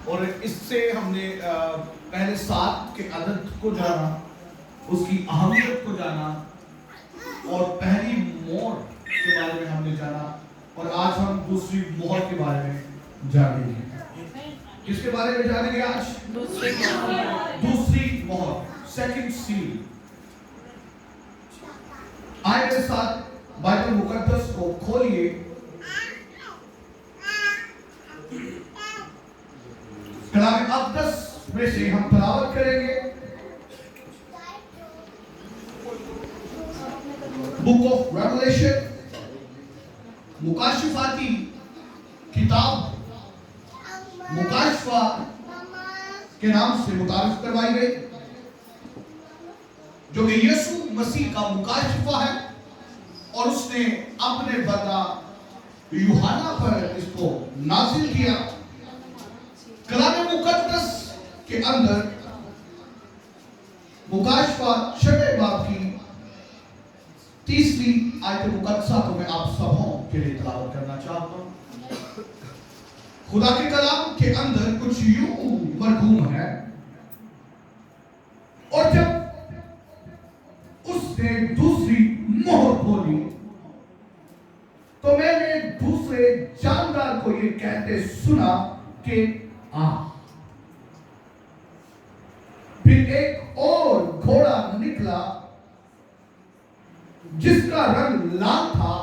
اور اس سے ہم نے پہلے 7 کے عدد کو جانا، اس کی اہمیت کو جانا، اور پہلی مہر کے بارے میں ہم نے جانا، اور آج ہم دوسری مہر کے بارے میں جانیں گے۔ کس کے بارے میں جانیں گے آج؟ دوسری مہر، سیکنڈ سیل۔ آئے میرے ساتھ بائبل مقدس کو کھولیے، کلام مقدس میں سے ہم تلاوت کریں گے بک آف ریولیشن، مکاشفاتی کتاب مکاشفہ کے نام سے متعارف کروائی گئی، جو کہ یسوع مسیح کا مکاشفہ ہے، اور اس نے اپنے بندہ یوحنا پر اس کو نازل کیا۔ کلام مقدس کے اندر مکاشفہ 6 باب کی 30 آیت مقدسہ کو میں آپ سبوں کے لیے تلاوت کرنا چاہتا ہوں۔ خدا کے کلام کے اندر کچھ یوں مرغوم ہے، اور جب اس نے دوسری مہر کھولی تو میں نے دوسرے جاندار کو یہ کہتے سنا کہ آ۔ پھر ایک اور گھوڑا نکلا جس کا رنگ لال تھا،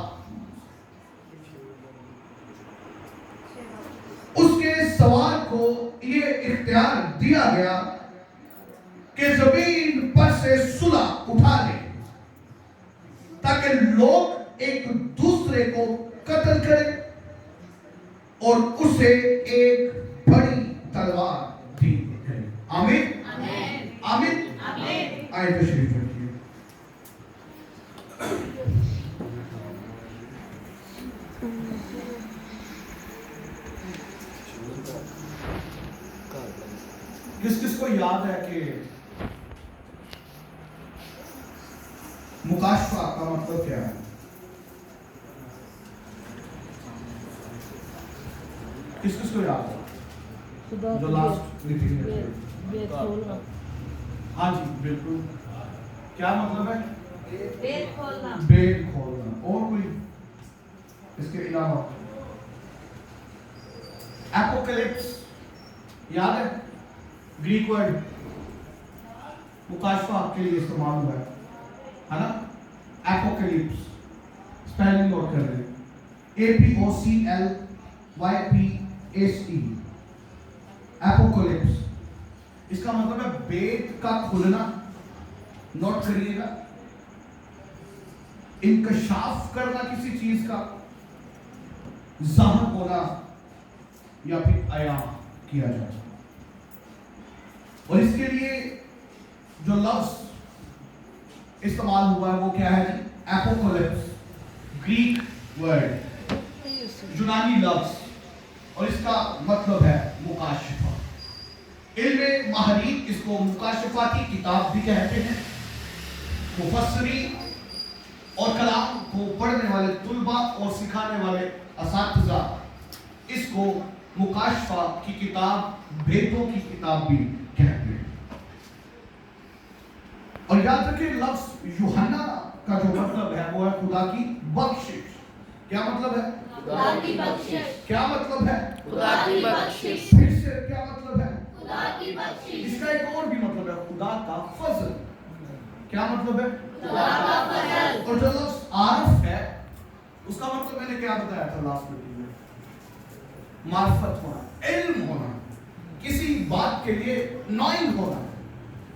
اس کے سوار کو یہ اختیار دیا گیا کہ زمین پر سے صلح اٹھا لے، تاکہ لوگ ایک دوسرے کو قتل کریں، اور اسے ایک بڑی تلوار دی گئی۔ آمین آمین آمین۔ آئے تشریف رکھیے۔ کس کو یاد ہے کہ مکاشفہ کا مطلب کیا ہے؟ کس کو یاد ہے؟ جو لاسٹ میٹنگ ہے۔ ہاں جی بالکل۔ کیا مطلب ہے؟ بید کھولنا۔ بید کھولنا۔ اور کوئی اس کے علاوہ؟ اپوکلپس یاد ہے؟ گریک ورڈ مکاشفہ کے لیے استعمال ہوا ہے نا؟ اپوکلپس، اسپیلنگ نوٹ کر لیں، APOCLYPSE، اپوکلپس۔ اس کا مطلب ہے بید کا کھلنا، نوٹ کریے گا، انکشاف کرنا کسی چیز کا، ظاہر ہونا یا پھر عیاں کیا جاتا۔ اور اس کے لیے جو لفظ استعمال ہوا ہے وہ کیا ہے جی؟ اپوکلپس، گریک ورڈ، یونانی لفظ، اور اس کا مطلب ہے مکاشفہ۔ علم ماہرین اس کو مکاشفاتی کتاب بھی کہتے ہیں۔ مفسرین اور کلام کو پڑھنے والے طلباء اور سکھانے والے اساتذہ اس کو مکاشفہ کی کتاب، بھیدوں کی کتاب بھی کہتے ہیں۔ اور یاد رکھیں لفظ یوحنا کا جو مطلب ہے وہ ہے خدا کی بخشش۔ کیا مطلب ہے؟ خدا کی بخشش۔ کیا مطلب ہے؟ خدا کی بخشش۔ پھر سے کیا مطلب ہے؟ خدا کی بخشش۔ اس کا ایک اور بھی مطلب ہے خدا کا فضل۔ کیا مطلب ہے؟ خدا کا فضل۔ اور جو لفظ عارف ہے اس کا مطلب میں نے کیا بتایا تھا لاسٹ میٹنگ میں؟ معرفت ہونا، علم ہونا، کسی بات کے لیے نوئنگ ہونا،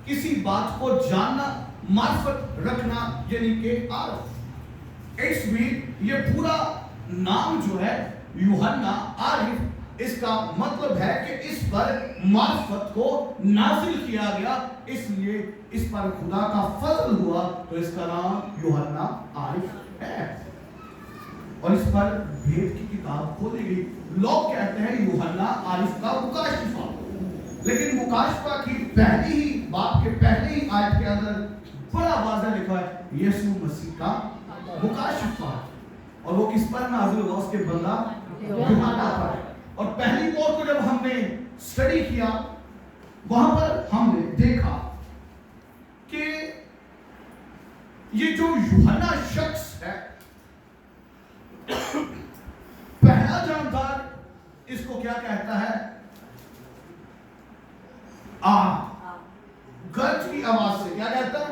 کسی بات کو جاننا، معرفت رکھنا، یعنی کہ عارف۔ اس میں یہ پورا نام جو ہے یوحنا عارف، اس کا مطلب ہے کہ اس پر معرفت کو نازل کیا گیا، اس لیے اس پر خدا کا فضل ہوا، تو اس کا نام یوحنا عارف ہے۔ اور اس پر بھید کی کتاب کھولی گئی۔ لوگ کہتے ہیں یوحنا عارف کا مکاشفہ، لیکن مکاشفہ کی پہلی ہی باب کے پہلے ہی آیت کے اندر بڑا واضح لکھا ہے یسوع مسیح کا مکاشفہ، اور وہ کس پر نازل ہوا؟ اس کے بندہ یوحنا پر۔ اور پہلی مہر کو جب ہم نے स्टडी किया, वहां पर हमने देखा कि ये जो यूहन्ना शख्स है, पहला जानदार इसको क्या कहता है? गर्ज की आवाज से क्या कहता है?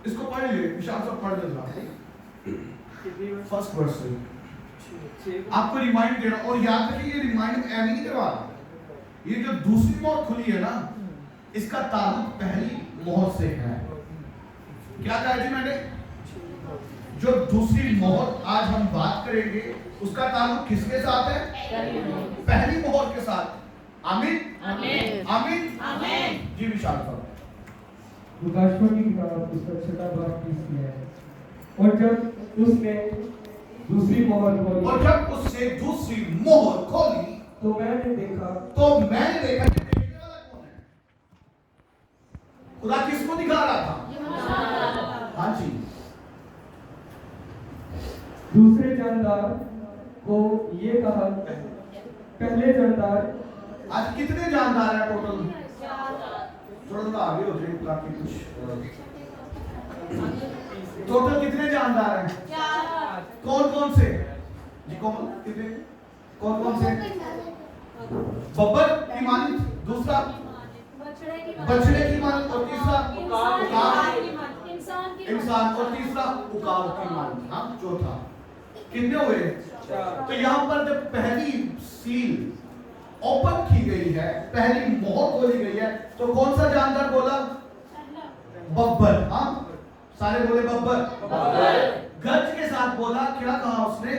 इसको पढ़ ले, विशाल सब पढ़ लेना फर्स्ट वर्स से। आपको रिमाइंड देना, और याद रखिए ये रिमाइंड एम नहीं करवा, ये जो दूसरी मोहर खुली है ना, इसका ताल्लुक पहली मोहर से है। क्या कहा जी मैंने? जो दूसरी मोहर आज हम बात करेंगे उसका ताल्लुक किसके साथ है? पहली मोहर के साथ। आमीन आमीन आमीन आमीन। जी विशाल साहब। लूकास की किताब उसका 6वां बाब 30 में है, और जब उसने दूसरी मोहर खोली तो मैंने देखा कि देखने वाला कौन है? खुदा किसको दिखा रहा था? हाँ जी। दूसरे जानदार को ये कहा, पहले जानदार। आज कितने जानदार हैं टोटल? थोड़ा आगे हो जाए ताकि कुछ टोटल कितने जानदार हैं? कौन कौन से जी? कितने? कौन कौन से? बब्बर की मानित, दूसरा बछड़े की मानित, और तीसरा इंसान, और तीसरा उकाब की मानित। हाँ, चौथा। कितने हुए? तो यहाँ पर जब पहली सील ओपन की गई है, पहली मोहर खोली गई है, तो कौन सा जानदार बोला? बब्बर। हाँ, सारे बोले बब्बर। गज के साथ बोला, क्या कहा उसने?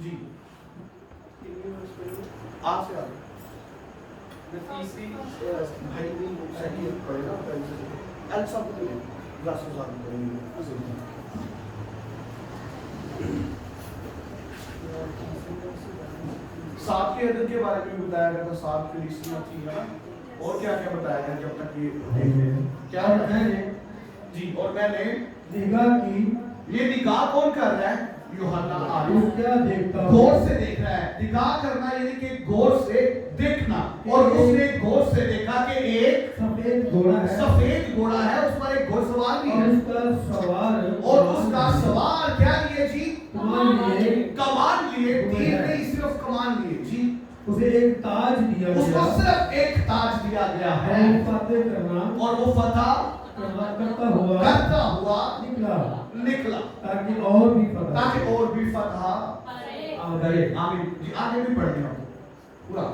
जी। आ से आगे तीसरी भाई सही पड़ेगा, एल सब ग्लासेस आगे पड़ेंगे। सात के अदद के बारे में बताया गया था, सात कलीसियां थी ना, और क्या क्या बताया गया जब तक ये क्या मैंने जी, और मैंने निगाह की। ये निगाह कौन कर रहा है? यूहन्ना आरिफ। क्या देखता? गौर से देख रहा है। निगाह करना यानी कि गौर से देखना, और उसने गौर से देखा कि एक सफेद घोड़ा है, सफेद घोड़ा है, उस पर एक घुड़सवार भी है, और उसका सवार क्या लिए जी? कमान लिए, तीर नहीं, सिर्फ कमान लिए जी। उसे एक ताज दिया गया, उसको सिर्फ एक ताज दिया गया है, फतेह करना, और वो फतह करता हुआ निकला, ताकि और भी फतह आमीन जी। आगे भी पढ़ दिया पूरा।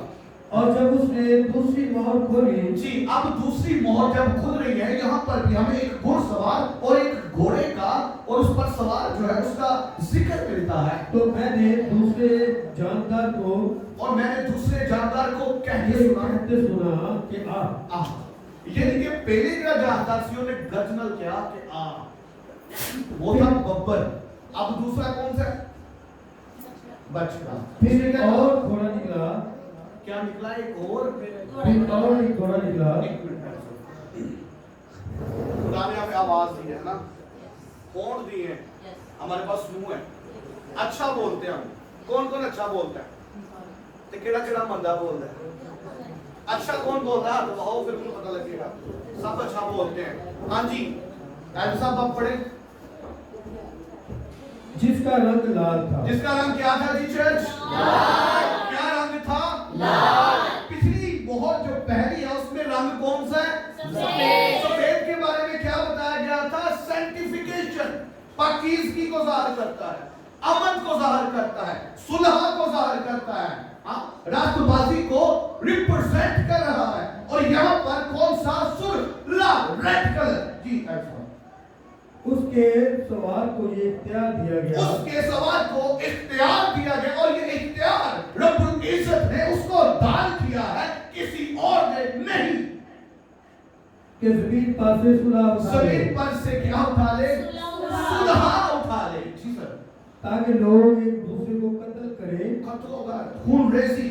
और जब उसने दूसरी मोहर खोली जी, अब दूसरी मोहर जब खुल रही है, यहाँ पर भी हमें एक घुड़सवार और एक घोड़े का और उस पर सवार जो है उसका जिक्र मिलता है। तो मैंने दूसरे जानदार को कहते सुना कि आ। यानी कि पहले का जानदार ने गर्जनल किया कि आ, वो था बब्बर। अब दूसरा कौन सा? बछड़ा। फिर एक और घोड़ा निकला। क्या निकला? एक और घोड़ा निकला। एक मिनट, खुदा ने हमें आवाज दी है ना, होंठ दी है, हमारे पास मुंह है, अच्छा बोलते हैं हम। कौन कौन अच्छा बोलता है? तो केड़ा केड़ा मंदा बोलता है? अच्छा कौन बोलता है? तो आओ फिर उनको पता लगेगा। सब अच्छा बोलते हैं। हाँ जी, ऐसा आप पढ़े। जिसका रंग लाल था। जिसका रंग क्या था जी चर्च? लाल। क्या रंग था? लाल। पिछली मोहर जो पहली है उसमें रंग कौन सा है? सफेद। सफेद के बारे में क्या बताया गया था? सेंटिफिकेशन, पाकीज़गी को जाहिर करता है, अमन को जाहिर करता है, सुलह को जाहिर करता है, राष्ट्रवादी को रिप्रेजेंट कर रहा है। और यहाँ पर कौन सा? सुलह, रेड कलर जी। ऐसा उसके सवार को ये इख्तियार दिया गया, उसके सवार को इख्तियार दिया गया, और ये इख्तियार रब्बुल इज्जत ने उसको दान किया है, किसी और ने नहीं। कि ज़मीन पर से सुलह उठा ले। ज़मीन पर से क्या उठा ले? सुलह उठा ले जी सर, ताकि लोग एक दूसरे को कत्ल करें। कत्ल होगा, खून रेजी।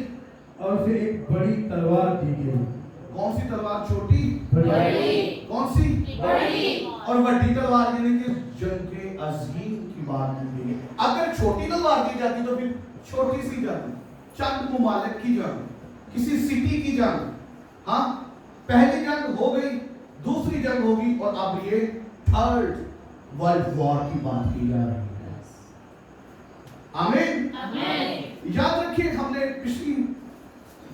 और फिर एक बड़ी तलवार दी गई। कौन सी तलवार? छोटी, बड़ी। कौन सी? बड़ी। और बड़ी तलवार यानी कि जंग अजीम की बात की गई है। अगर छोटी तलवार दी जाती तो फिर छोटी सी जंग, चंद मुमालिक की जंग, किसी सिटी की जंग, हाँ पहली जंग हो गई, दूसरी जंग होगी और अब ये थर्ड वर्ल्ड वॉर की बात की जा रही है। आमीन। आमीन। याद रखिए, हमने पिछली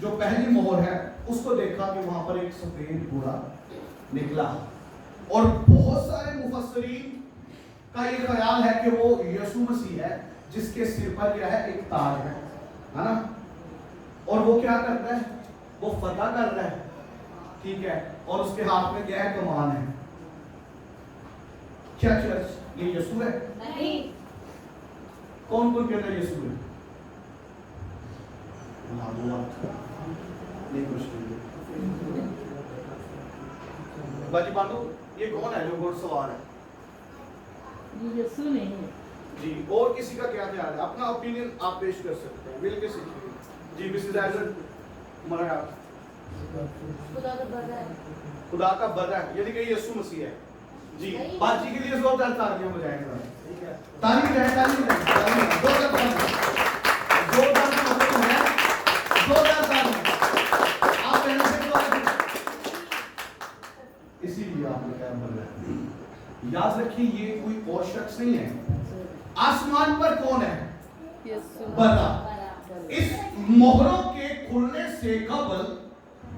जो पहली मोहर है उसको देखा कि वहां पर एक सफेद घोड़ा निकला और बहुत सारे मुफस्सरीन का ये ख्याल है कि वो यीशु मसीह है जिसके सिर पर क्या है, एक ताज है ना, और वो क्या कर रहा है, वो फतह कर रहा है, ठीक है, और उसके हाथ में क्या है, कमान है। क्या चर्च ये यीशु है? नहीं। कौन कौन कहता है यीशु है? नहीं कुछ नहीं। बाजी बांधो, ये कौन है जो घुड़सवार है? ये यीशु नहीं है। जी, और किसी का क्या ख्याल है? अपना ओपिनियन आप पेश कर सकते हैं, मिल के सीखिए। जी मिसेस एजर, हमारा आप खुदा का बड़ा है। खुदा का बड़ा है, यानी कि यीशु मसीह है। जी, बाजी के लिए जोरदार तालियां बजाएंगे। ठीक है, ताली बजाएं, ताली बजाएं, जोरदार ताली, जोरदार ताली है, जोरदार ताली। आप पहले से इसीलिए आपने क्या बोला। याद रखिए, ये कोई और शख्स नहीं है। आसमान पर कौन है? यीशु। बड़ा। इस मोहरों के खुलने से कबल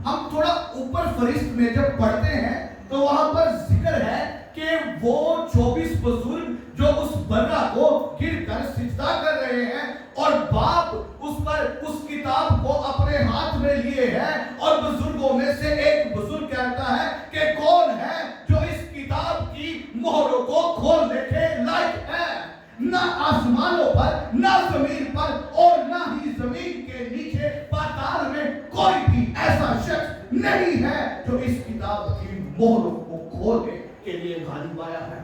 हम थोड़ा ऊपर फरिश्त में जब पढ़ते हैं तो वहां पर जिक्र है कि वो 24 बुजुर्ग जो उस बर्रा को गिरकर सिजदा कर रहे हैं और बाप उस पर उस किताब को अपने हाथ में लिए हैं, और बुजुर्गों में से एक बुजुर्ग कहता है कि कौन है जो इस किताब की मोहरों को खोलने के लायक है। ना आसमानों पर, ना जमीन पर, और ना ही जमीन के नीचे पाताल में कोई भी ऐसा शख्स नहीं है जो इस किताब की मोहरों को खोलने के लिए गालिब आया है।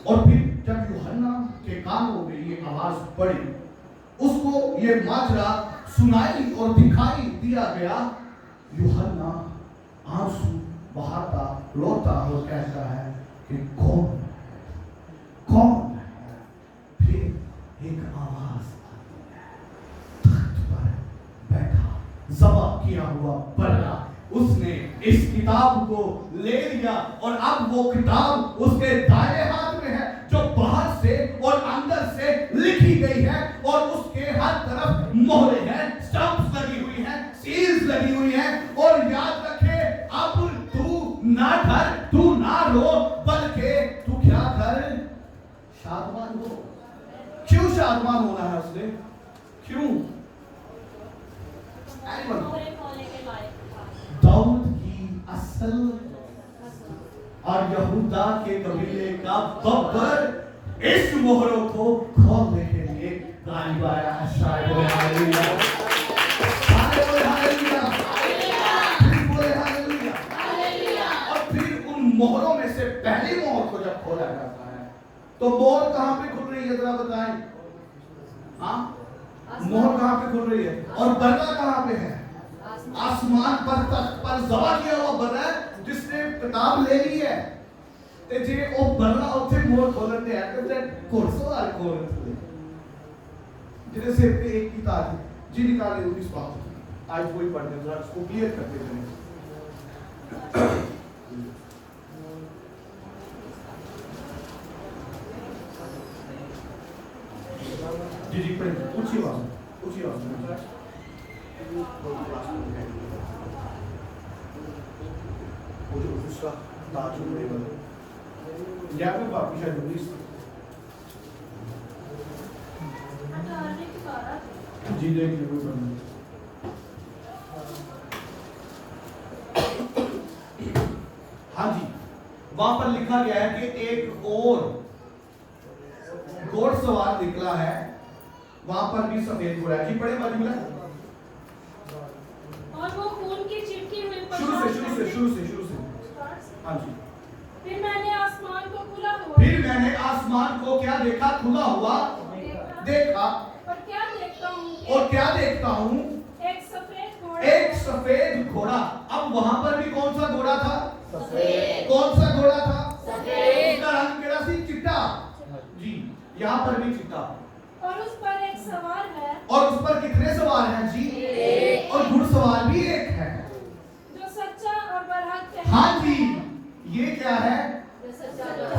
और फिर जब यूहन्ना के कानों में ये आवाज पड़ी, उसको ये माजरा सुनाई और दिखाई दिया गया, यूहन्ना आंसू बहाता रोता और कहता है कि कौन फिर एक आवाज आती है, तख्त पर बैठा ज़बा किया हुआ बर्रा, उसने इस किताब को ले लिया और अब वो किताब उसके दाएं हाथ में है जो बाहर से और अंदर से लिखी गई है, और उसके हर तरफ मोहरें हैं, स्टंप्स लगी हुई हैं, सील्स लगी हुई हैं। और याद रखे, अब तू ना डर, तू ना रो, बल्कि तू क्या कर, शादमान हो। क्यों शादमान होना है उसने? क्यों? दाऊद की असल और यहूदा के कबीले का बब्बर इस मोहरों को खोलने के लिए गालिब आया है। Hallelujah, hallelujah, hallelujah. और फिर उन मोहरों में से पहली मोहर को जब खोला जाता है तो मोहर कहां पे खुल रही है, जरा बताएं। हाँ, मोहर कहां पे खुल रही है और बर्रा कहां पे है? आसमान पर, तख्त पर ज़बा किया हुआ बर्रा है जिसने किताब ले ली है। ते जे ओ बर्रा उथे मोहर खोलते हैं तो ते घुड़सवार खोलते जिन्हें सिर पे एक की ताज जी निकाले हुई इस बात आज वही पढ़ने जरा इसको क्लियर करते चलें। जी जी पढ़े, ऊंची आवाज में वो जो उसका ताज या फिर वापिस आ जाओ जी, देख लो। हाँ जी, वहां पर लिखा गया है कि एक और घोड़सवार निकला है, वहां पर भी सफेद घोड़ा है। जी पढ़े बाजू में, और वो खून की चिपकी हुई शुरू से हाँ जी। फिर मैंने आसमान को क्या देखा? खुला हुआ देखा। और क्या देखता हूँ? एक सफेद घोड़ा। अब वहां पर भी कौन सा घोड़ा था? सफेद। कौन सा घोड़ा था? सफेद। उसका रंग केड़ा सी? चिट्टा। जी, यहाँ पर भी चिट्टा। और उस पर एक सवार है। और उस पर कितने सवार हैं जी? और घुड़सवार क्या है?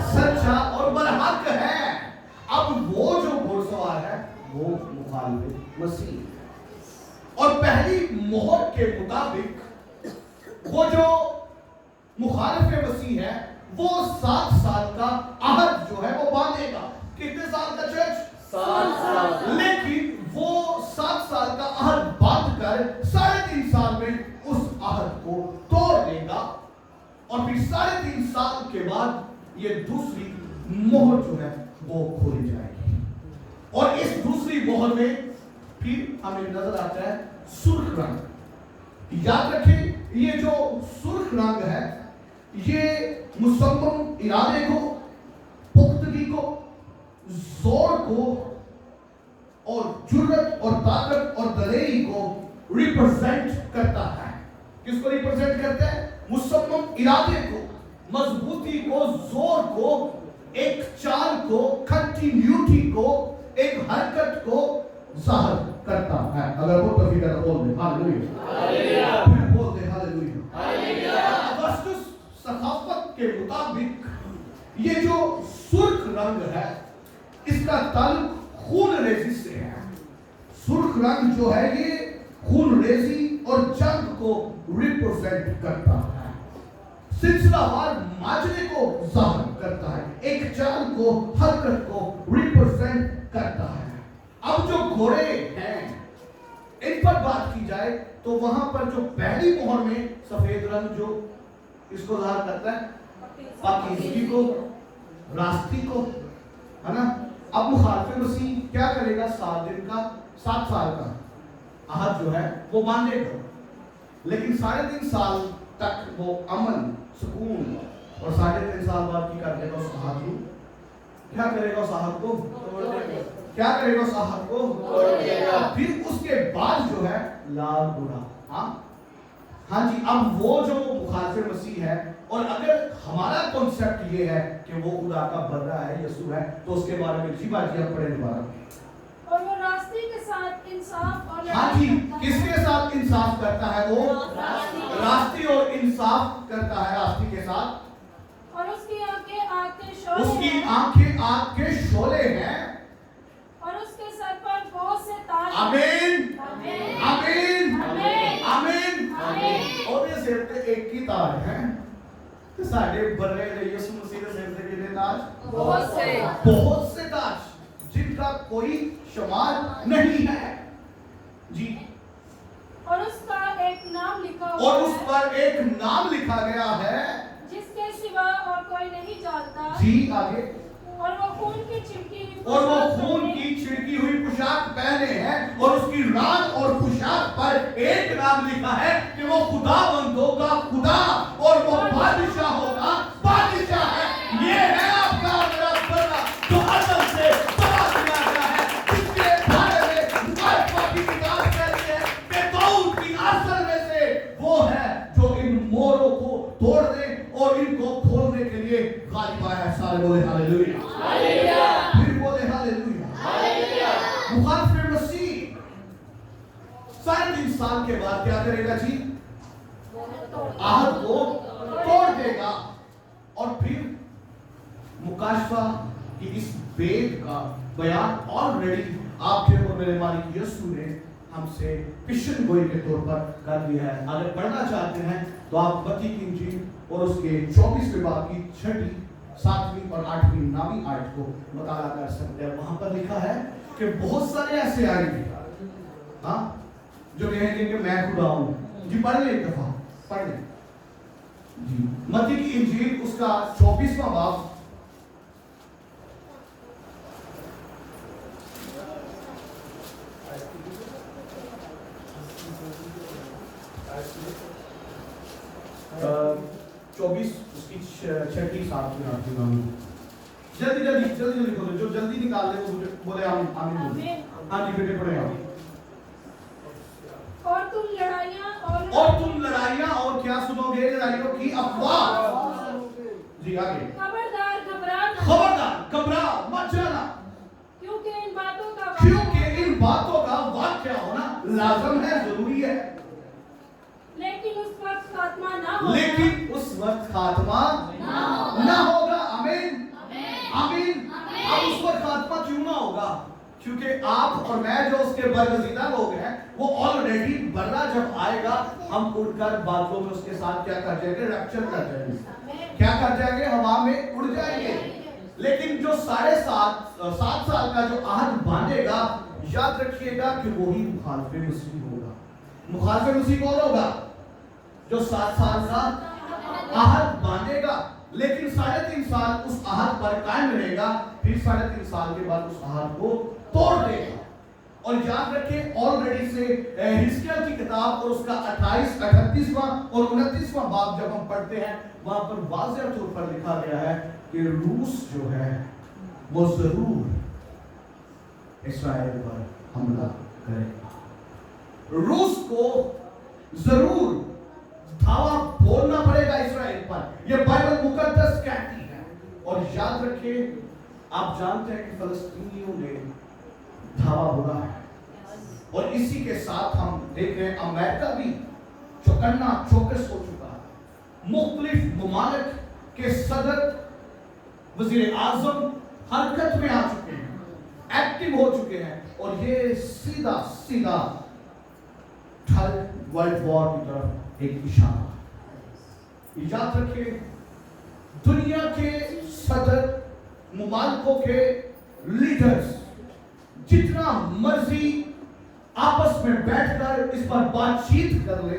सच्चा और बरहक है। अब वो जो घुड़सवार है वो मुखालिफ मसीह है। और पहली मोहर के मुताबिक वो जो मुखालिफ मसीह है वो 7 साल का अहद जो है वो बांधेगा। कितने साल का चर्च? 7 साल। लेकिन वो 7 साल का अहद बांध कर 3.5 साल में उस अहद को तोड़ देगा और फिर 3.5 साल के बाद ये दूसरी मोहर जो है वो खोली जाएगी। और इस दूसरी मोहर में फिर हमें नजर आता है सुर्ख रंग। याद रखें ये जो सुर्ख रंग है ये मुसम्मम इरादे को, पुख्तगी को, जोर को और जुर्रत और ताकत और दलेरी को रिप्रेजेंट करता है। किसको रिप्रेजेंट करता है? मुसम्मम इरादे को, मजबूती को, जोर को, एक चाल को, कंटिन्यूटी को, एक हरकत को जाहिर करता है। अगर वो तभी कर बोल दे हालेलुया, फिर बोल दे हालेलुया। अगस्तुस सखाफत के मुताबिक ये जो सुर्ख रंग है इसका ताल्लुक खून रेजी से है। सुर्ख रंग जो है ये खून रेजी और जंग को रिप्रेजेंट करता है, सिलसिलावार माजरे को जाहिर करता है, एक चाल को, हरकत को रिप्रेजेंट करता है। अब जो घोड़े हैं इन पर बात की जाए तो वहां पर जो पहली मोहर में सफेद रंग जो इसको जाहिर करता है पाकीज़गी को, रास्ती को, है ना। अब मुखालिफ मसीह क्या करेगा? 7 साल का अहद जो है वो बांधेगा, लेकिन 3.5 साल तक वो अमन, सुकून और 3.5 साल बाद की कर देगा उस अहद को। क्या करेगा उस अहद को? क्या करेगा उस अहद को? फिर उसके बाद जो है लाल बुरा। हाँ जी, अब वो जो मुखालिफ मसीह है और अगर हमारा कॉन्सेप्ट ये है कि वो खुदा का बंदा है, यीशु है, तो उसके बारे में जी बाजी आप पढ़े दोबारा। और वो रास्ते के साथ इंसाफ और हाँ जी, किसके साथ इंसाफ करता है? वो रास्ते और इंसाफ करता है रास्ते के साथ। और उसकी आंखें आग के शोले उसकी हैं। आंखें आग के शोले हैं और उसके सर पर बहुत से ताज हैं। आमीन आमीन आमीन आमीन आमीन। आमीन। और ये सिर पे एक ही ताज है तो साढ़े बर्रे यीशु मसीह के सिर पे कितने ताज? बहुत से ताज जिनका कोई शुमार नहीं है जी। और उसका एक नाम लिखा हुआ और है, उस पर एक नाम लिखा गया है जिसके सिवा और कोई नहीं जानता। जी। आगे। और वो खून की छिड़की हुई और वो पोशाक खून पहने। की छिड़की हुई पोशाक पहने हैं और उसकी रान और पोशाक पर एक नाम लिखा है कि वो खुदावंद होगा, खुदा, और वो बादशाह होगा, बादशाह है। ये है आपका मेरा बड़ा जो असल से बड़ा किया गया है, जिसके बारे में मुकाशफा की किताब कहती है कि दाऊद की असल में से वो है जो इन मोरों को तोड़ दे और इनको खोलने के लिए गालिब आया है। सारे बोले हालेलुया। फिर बोले हालेलुया। मुखालिफ मसीह 3.5 साल के बाद क्या करेगा जी? आहद को तोड़ देगा और फिर मुकाशफा की इस वेद का बयान ऑलरेडी आपके और मेरे मालिक यीशु ने हमसे पिशन गोई के तौर पर कर दिया है। अगर पढ़ना चाहते हैं तो आप मत्ती की इंजील और उसके 24वें बाब की 6वीं, 7वीं और 8वीं नामी आयत को मुताला कर सकते हैं। वहां पर लिखा है कि बहुत सारे ऐसे आएंगे हाँ जो कहेंगे कि मैं खुदा हूं। जी पढ़ ले एक दफा, पढ़ ले जी। मत्ती की इंजील उसका 24वां बाब चौबीस उसकी 6वीं 7वीं 8वीं नामी। जल्दी जल्दी जल्दी जल्दी बोलो, जो जल्दी निकाल ले वो बोले आमीन आमीन। आमीन। हाँ जी बेटे पढ़े आप। और तुम लड़ाइयाँ और क्या सुनोगे? लड़ाइयों की अफवाह। जी आगे। खबरदार घबराना, खबरदार घबरा मत जाना, क्योंकि इन बातों का वाक़या होना लाजम है, जरूरी है। लेकिन उस वक्त खात्मा ना हो। लेकिन उस वक्त खात्मा ना हो। کیونکہ آپ اور میں جو اس کے برگزیدہ لوگ ہیں وہ آلریڈی برہ جب آئے گا ہم اڑ کر بادلوں میں اس کے ساتھ کیا کر جائیں گے؟ ریپچر کر جائیں گے. کیا کر جائیں گے؟ ہوا میں اڑ جائیں گے. لیکن جو 7.5 سال کا جو عہد باندھے گا یاد رکھیے گا کہ وہی مخالف مسیح ہوگا. مخالف مسیح کون ہوگا؟ جو 7 سال کا عہد باندھے گا لیکن 3.5 سال اس عہد پر قائم رہے گا, پھر 3.5 سال کے بعد اس عہد کو توڑ دے گا. اور یاد رکھیں آلریڈی سے حزقیل کی کتاب اور اس کا 38واں اور 29واں باب جب ہم پڑھتے ہیں وہاں پر واضح طور پر لکھا گیا ہے کہ روس جو ہے وہ ضرور اسرائیل پر حملہ کرے گا. روس کو ضرور دھاوا بولنا پڑے گا اسرائیل پر, یہ بائبل مقدس کہتی ہے. اور یاد رکھیں آپ جانتے ہیں کہ فلسطینیوں نے دھاوا بولا ہے اور اسی کے ساتھ ہم دیکھ رہے ہیں امریکہ بھی چوکنا چوکس ہو چکا ہے. مختلف ممالک کے صدر وزیر اعظم حرکت میں آ چکے ہیں, ایکٹیو ہو چکے ہیں اور یہ سیدھا تھرڈ ورلڈ وار کی طرف ایک اشارہ ہے. یاد رکھیں دنیا کے صدر ممالکوں کے لیڈرز جتنا مرضی آپس میں بیٹھ کر اس پر بات چیت کر لے,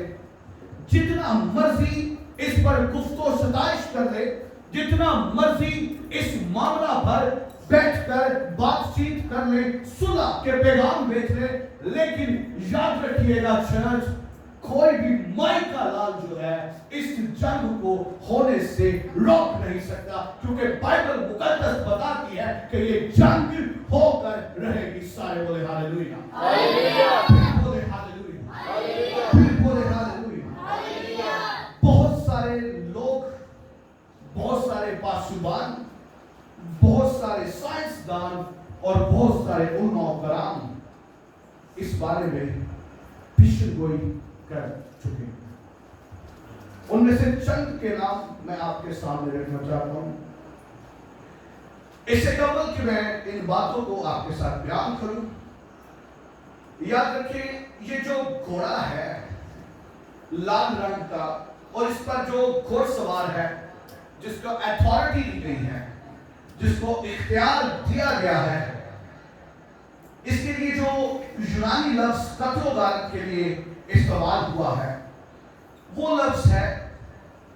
جتنا مرضی اس پر گفت و ستائش کر لے, جتنا مرضی اس معاملہ پر بیٹھ کر بات چیت کر لے, صلح کے پیغام بھیج لے, لیکن یاد رکھیے گا چرچ کوئی بھی مائی کا لال جو ہے اس جنگ کو ہونے سے روک نہیں سکتا, کیونکہ بائبل مقدس بتاتی ہے کہ یہ جنگ ہو کر رہے گی. سارے بولے ہاللویا, پھر بولے ہاللویا, پھر بولے ہاللویا. بہت سارے لوگ, بہت سارے پاسبان, بہت سارے سائنسدان اور بہت سارے علماء کرام اس بارے میں پیشن گوئی کر چکے ہیں. ان میں سے چند کے نام میں آپ کے سامنے رکھنا چاہتا ہوں. اس سے قبل کہ میں ان باتوں کو آپ کے ساتھ بیان کروں, یاد رکھیں یہ جو گھوڑا ہے لال رنگ کا اور اس پر جو گھوڑ سوار ہے جس کو اتھارٹی دی گئی ہے, جس کو اختیار دیا گیا ہے, اس کے لیے جو یونانی لفظ قتل و غارت کے لیے استعمال ہوا ہے وہ لفظ ہے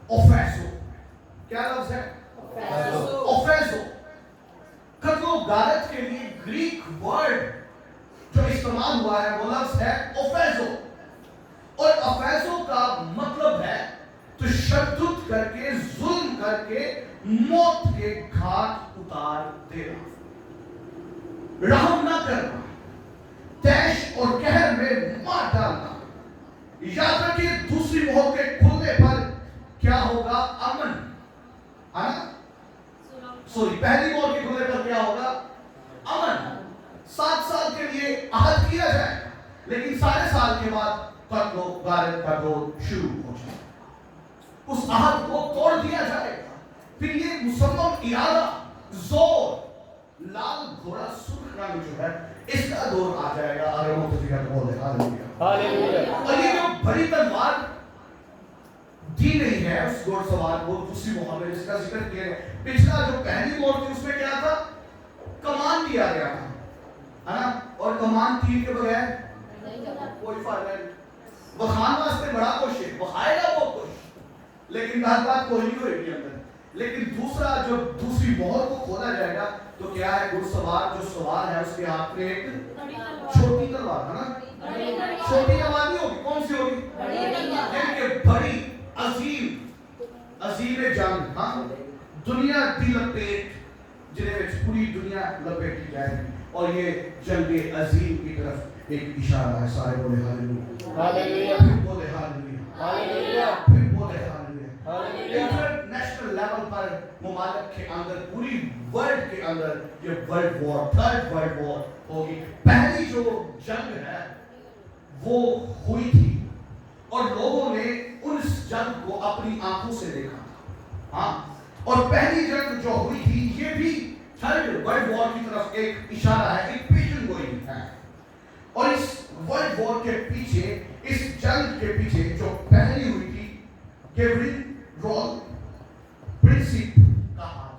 اوفیسو. کیا لفظ ہے؟ اوفیسو. قتل و غارت کے لیے گریک ورڈ جو استعمال ہوا ہے وہ لفظ ہے اوفیسو. اور اوفیسو کا مطلب ہے تشدد کر کے, ظلم کر کے موت کے گھاٹ اتار دینا, رحم نہ کرنا, تیش اور قہر میں مار ڈالنا. یاد رکھیے دوسری مہر کے کھلنے پر کیا ہوگا؟ امن. سوری, پہلی مہر کے کھلنے پر کیا ہوگا؟ امن. 7 سال کے لیے عہد کیا جائے لیکن 7.5 سال کے بعد قتل و غارت کا دور شروع ہو جائے, اس عہد کو توڑ دیا جائے گا. پھر یہ مسمم ارادہ, زور, لال گھوڑا سرخ رنگ جو ہے اس کا دور آ جائے گا. اگر متفقہ بولے ہاللویا. اور یہ جو بڑی تلوار دی نہیں ہے اس گھوڑ سوار کو دوسری مہر میں جس کا ذکر کیا ہے, پچھلا جو پہلی مہر تھی اس میں کیا تھا؟ کمان دیا گیا تھا, ہے نا, اور کمان تیر کے بغیر کوئی فائدہ نہیں. وہ خان واسطے بڑا خوش ہے, وہ کھائے گا وہ خوش, لیکن بات کوئی نہیں ہوئے گی اندر. لیکن دوسرا جو دوسری مہر کو کھولا جائے گا تو کیا ہے؟ گھڑ سوار جو سوار ہے اس کے ہاتھ میں ایک چھوٹی تلوار, ہے نا, چھوٹی تلوار نہیں ہوگی, کون سی ہوگی؟ یعنی کہ بڑی عظیم جنگ, ہاں, دنیا دی لپیٹ جنہیں پوری دنیا لپیٹی جائے گی, اور یہ جنگ عظیم کی طرف ایک اشارہ ہے. سارے بولے ہاللویا, پھر بولے ہاللویا, پھر بولے ہاللویا. انٹرنیشنل لیول پر ممالک کے اندر, پوری ورلڈ کے اندر یہ world war, third world war ہوگی. پہلی جو جنگ ہے وہ ہوئی تھی اور لوگوں نے اس جنگ کو اپنی آنکھوں سے دیکھا تھا, ہاں, اور پہلی جنگ جو ہوئی تھی یہ بھی تھرڈ ورلڈ وار کی طرف ایک اشارہ ہے, ایک پیشن گوئی जंग के पीछे जो पहली हुई थी गेवरिल रॉल प्रिंसिप का हाथ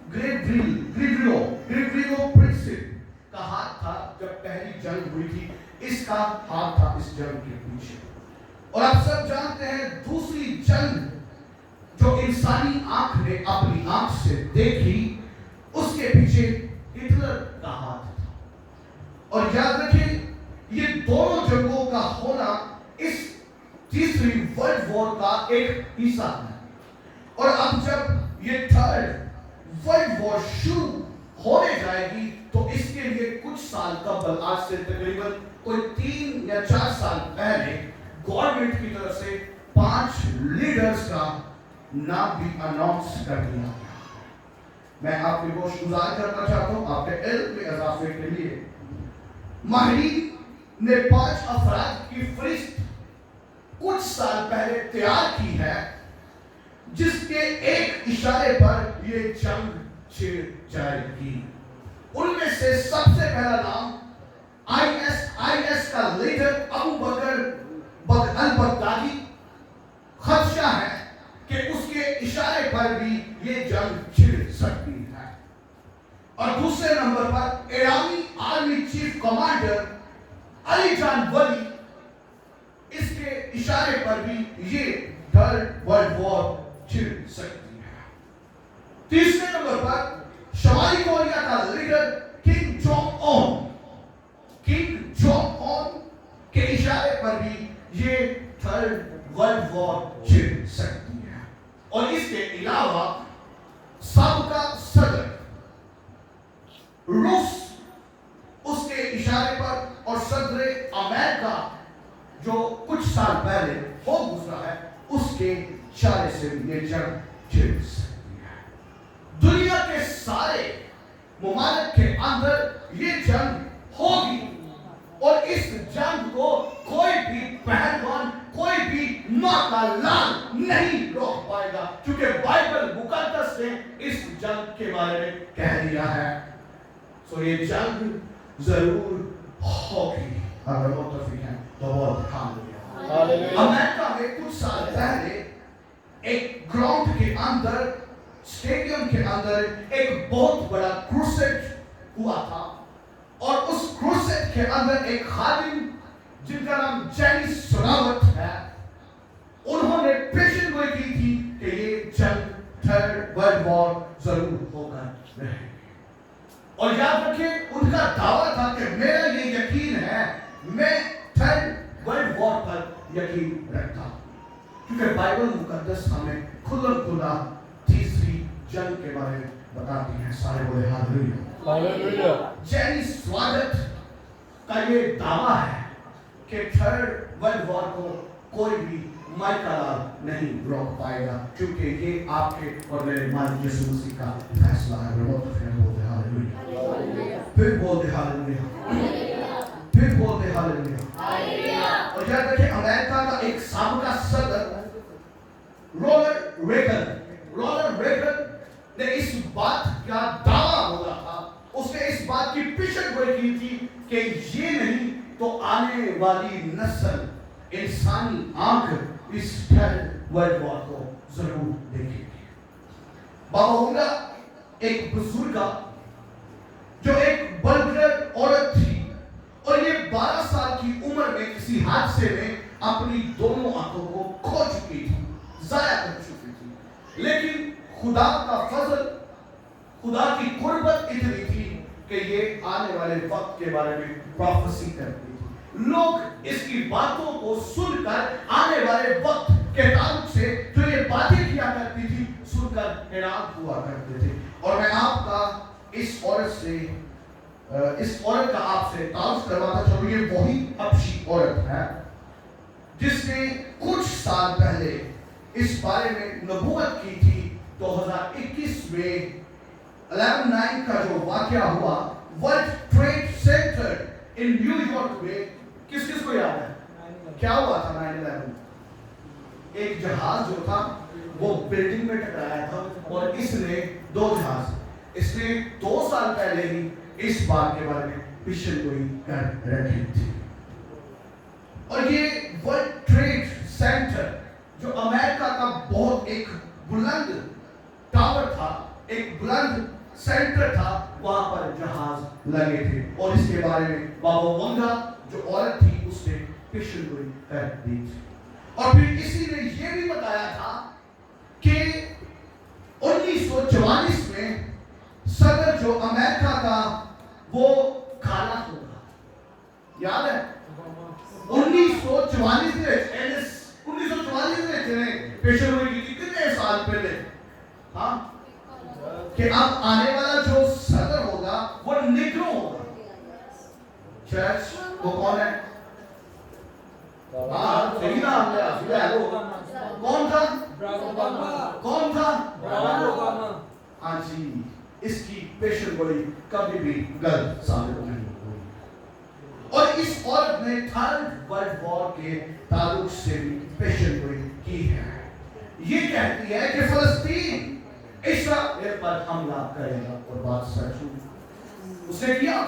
ग्रेगरियो प्रिंसिप का हाथ था जब पहली जंग हुई थी, इसका हाथ था इस जंग के पीछे। और आप सब जानते हैं दूसरी जंग जो इंसानी आंख ने अपनी आंख से देखी, उसके पीछे हिटलर का हाथ था। और याद रखिए ये दोनों जंगों का होना इस तीसरी वर्ल्ड वॉर का एक हिस्सा है। और अब जब ये थर्ड वर्ल्ड वॉर शुरू होने जाएगी तो इसके लिए कुछ साल कबल, आज से तकरीबन कोई 3 या 4 साल पहले गवर्नमेंट की तरफ से 5 लीडर्स का नाम भी अनाउंस कर दिया गया। मैं आपके को गुजारिश करना चाहता हूं आपके इल्म में इजाफे के लिए माहिरीन ने 5 अफराद की फहरिस्त कुछ साल पहले तैयार की है, जिसके एक इशारे पर ये जंग छिड़ जाएगी। उनमें से सबसे पहला नाम आईएस का लीडर अबू बकर अल बगदादी। खदशा है कि उसके इशारे पर भी ये जंग छिड़ सकती है। और दूसरे नंबर पर ईरानी आर्मी चीफ कमांडर अली जान वली, इसके इशारे पर भी ये थर्ड वर्ल्ड वॉर छिड़ सकती है। तीसरे नंबर पर शमाली कोरिया का लीडर किंग जोंग उन के इशारे पर भी ये थर्ड वर्ल्ड वॉर छिड़ सकती है। और इसके अलावा साबका सदर रूस, उसके इशारे पर, और सदर अमेरिका जो कुछ साल पहले हो गुजरा है, उसके इशारे से ये जंग छिड़ सकती है। दुनिया के सारे मुमालिक के अंदर ये जंग होगी और इस जंग को कोई भी पहलवान, कोई भी मौका लाल नहीं रोक पाएगा, क्योंकि बाइबल मुकद्दस ने इस जंग के बारे में कह दिया है। सो ये जंग जरूर होगी। अगर मुत्तफिक हैं तो बहुत हालेलुया। अमेरिका में कुछ साल पहले एक ग्राउंड के अंदर, स्टेडियम के अंदर एक बहुत बड़ा क्रूसेड हुआ था। और उस क्रूसेड के अंदर एक खादिम जिनका नाम जेनी सुरावत है, उन्होंने पेशन गोई की थी कि ये जंग थर्ड वर्ल्ड वॉर जरूर होकर रहेगी। और याद रखिए उनका दावा था कि मेरा ये यकीन है, मैं थर्ड वर्ल्ड वॉर पर यकीन रखता हूं, क्योंकि बाइबल मुकद्दस हमें खुला तीसरी जंग के बारे में बताती है। सारे बोले हालेलुया। जेनी स्वागत का ये दावा है कि थर्ड वर्ल्ड वॉर को कोई भी माइकालाल नहीं रोक पाएगा, क्योंकि ये आपके और मेरे मालिक यीशु मसीह का फैसला है। बोलते हालेलुया, फिर बोलते हालेलुया, फिर बोलते हालेलुया। और याद रखिए अमेरिका का एक साबका सदर रोनल्ड रेगन ने इस बात का दावा बोला था, उसने इस बात की पेशन गोई की थी कि ये नहीं तो आने वाली नस्ल इंसानी आंख इस थर्ड वर्ल्ड वॉर को जरूर देखेगी। बाबा होगा एक बुजुर्ग जो एक बलगर औरत थी, और ये 12 साल की उम्र में किसी हादसे में अपनी दोनों आंखों को खो चुकी थी, जाया कर चुकी थी। लेकिन खुदा का फजल, खुदा की कुर्बत इतनी थी कि ये आने वाले वक्त के बारे में प्रोफेसी करती थी। लोग इसकी बातों को सुनकर आने वाले वक्त के ताल्लुक से जो ये बातें किया करती थी सुनकर हैरान हुआ करते थे। और मैं आपका इस औरत का आपसे ताल्लुक करवाता चलूं। ये वही हबशी औरत है जिसने कुछ साल पहले इस बारे में नबूवत की थी। 2021 में 11/9 का जो वाकया हुआ world trade centre in New York में, किस किस को याद है क्या हुआ था 9/11? एक जहाज जो था वो बिल्डिंग में टकराया था, और इसने 2 जहाज, इसने 2 साल पहले ही इस बात के बारे में पेशन गोई कर रखी थी। اور یہ ورلڈ ٹریڈ سینٹر جو امریکہ کا بہت ایک بلند ٹاور تھا، ایک بلند سینٹر تھا، وہاں پر جہاز لگے تھے، اور اس کے بارے میں بابا ونگا جو عورت تھی اس نے پیشن گوئی کر دی تھی۔ اور پھر اسی نے یہ بھی بتایا تھا کہ 1944 میں صدر جو امریکہ کا وہ کھانا ہوگا، یاد ہے 1944 میں پیشن گوئی کی کتنے سال پہلے، ہاں، کہ اب آنے والا جو صدر ہوگا وہ نیگرو ہوگا۔ چرچ وہ کون ہے؟ ہاں صحیح نام ہے، کون تھا؟ کون تھا؟ ہاں جی، اس کی پیشن گوئی کبھی بھی غلط ثابت نہیں ہوئی، اور اس عورت نے تھرڈ ورلڈ وار کے تعلق سے بھی پیشن گوئی کی ہے۔ یہ کہتی ہے کہ فلسطین اسرائیل پر حملہ کرے گا، اور بات سچ ہوئی، اس نے کیا۔